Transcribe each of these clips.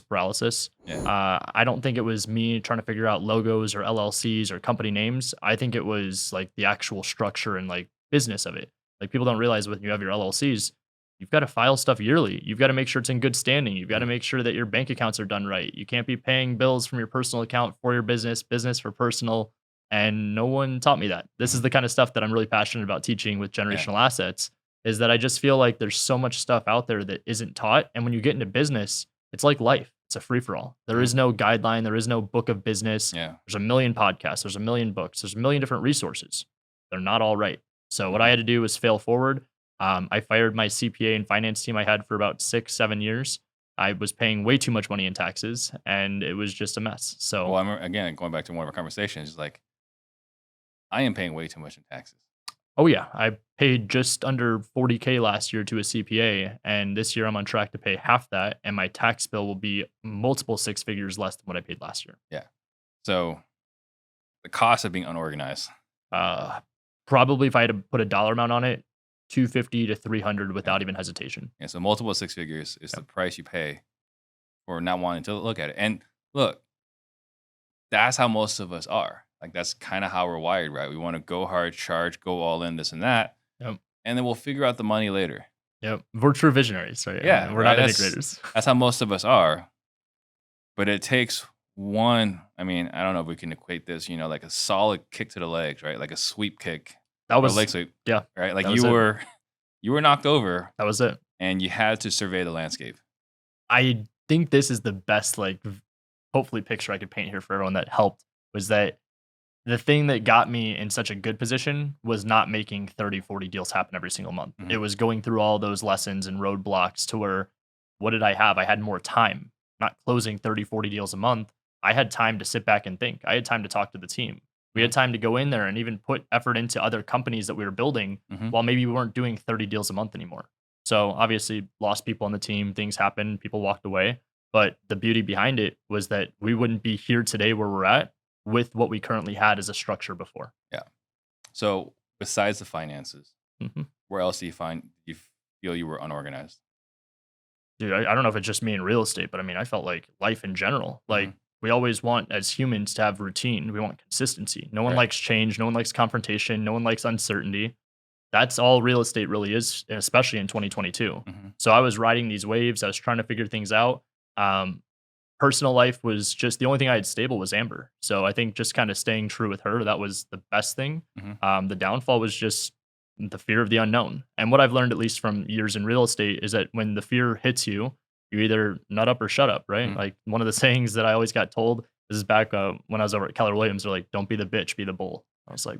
paralysis. Yeah. I don't think it was me trying to figure out logos or LLCs or company names. I think it was like the actual structure and like business of it. Like people don't realize when you have your LLCs, you've got to file stuff yearly. You've got to make sure it's in good standing. You've got to make sure that your bank accounts are done right. You can't be paying bills from your personal account for your business, business for personal. And no one taught me that. This is the kind of stuff that I'm really passionate about teaching with Yeah. generational assets, is that I just feel like there's so much stuff out there that isn't taught. And when you get into business, it's like life. It's a free for all. There is no guideline. There is no book of business. Yeah. There's a million podcasts. There's a million books. There's a million different resources. They're not all right. So what I had to do was fail forward. I fired my CPA and finance team I had for about 6-7 years. I was paying way too much money in taxes, and it was just a mess. So, Well, again, going back to one of our conversations, it's like, I am paying way too much in taxes. oh yeah, I paid just under 40K last year to a CPA, and this year I'm on track to pay half that, and my tax bill will be multiple six figures less than what I paid last year. Yeah. So the cost of being unorganized. Probably if I had to put a dollar amount on it, 250 to 300 without even hesitation. Yeah. So multiple six figures is the price you pay for not wanting to look at it. And look, that's how most of us are. Like that's kind of how we're wired, right? We want to go hard, charge, go all in, this and that. Yep. And then we'll figure out the money later. Yep. We're true visionaries, right? Yeah, We're right, not integrators. That's how most of us are. But it takes one, I mean, I don't know if we can equate this, like a solid kick to the legs, right? Like a sweep kick. That was, or leg sweep. yeah. Right? Like that was you were knocked over That was it. and you had to survey the landscape. I think this is the best, like, hopefully picture I could paint here for everyone that helped, was that the thing that got me in such a good position was not making 30, 40 deals happen every single month. Mhm. It was going through all those lessons and roadblocks to where, what did I have? I had more time, not closing 30, 40 deals a month. I had time to sit back and think. I had time to talk to the team. We had time to go in there and even put effort into other companies that we were building Mhm. while maybe we weren't doing 30 deals a month anymore. So obviously lost people on the team, things happened, people walked away. But the beauty behind it was that we wouldn't be here today where we're at with what we currently had as a structure before. Yeah. So besides the finances, where else do you feel you were unorganized? Dude, I don't know if it's just me in real estate, but I mean, I felt like life in general. Like we always want as humans to have routine. We want consistency. No one Right. likes change. No one likes confrontation. No one likes uncertainty. That's all real estate really is, especially in 2022. Mhm. So I was riding these waves. I was trying to figure things out. Personal life was just the only thing I had stable was Amber. So I think just kind of staying true with her, that was the best thing. Mhm. The downfall was just the fear of the unknown. And what I've learned, at least from years in real estate, is that when the fear hits you, you either nut up or shut up, right? Mhm. Like one of the sayings that I always got told, this is back when I was over at Keller Williams, they're like, don't be the bitch, be the bull. I was like,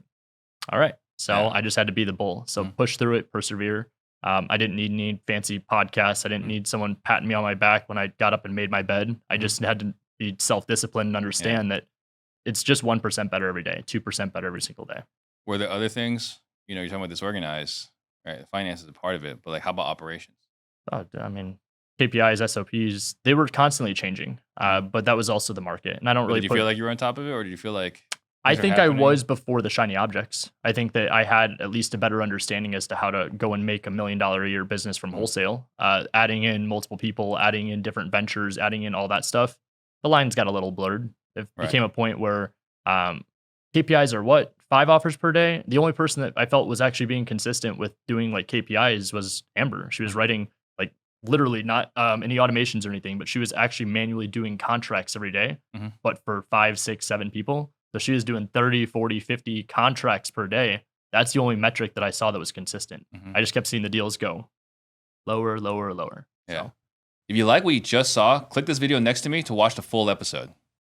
all right. So Yeah. I just had to be the bull. So Mhm. push through it, persevere. I didn't need any fancy podcasts. I didn't need someone patting me on my back when I got up and made my bed. I just had to be self-disciplined and understand that it's just 1% better every day, 2% better every single day. Were there other things? You're talking about disorganized, right? Finance is a part of it, but like, how about operations? I mean, KPIs, SOPs, they were constantly changing, but that was also the market. And I don't But really did you feel like you were on top of it, or did you feel like I things are think I happening? was before the shiny objects. I think that I had at least a better understanding as to how to go and make $1 million a year business from wholesale, adding in multiple people, adding in different ventures, adding in all that stuff. The lines got a little blurred. It Right. became a point where KPIs are what? 5 offers per day. The only person that I felt was actually being consistent with doing like KPIs was Amber. She was writing like literally not any automations or anything, but she was actually manually doing contracts every day, Mhm. but for 5, 6, 7 people. So she was doing 30, 40, 50 contracts per day. That's the only metric that I saw that was consistent. Mhm. I just kept seeing the deals go lower, lower, lower. Yeah. So If you like what you just saw, click this video next to me to watch the full episode.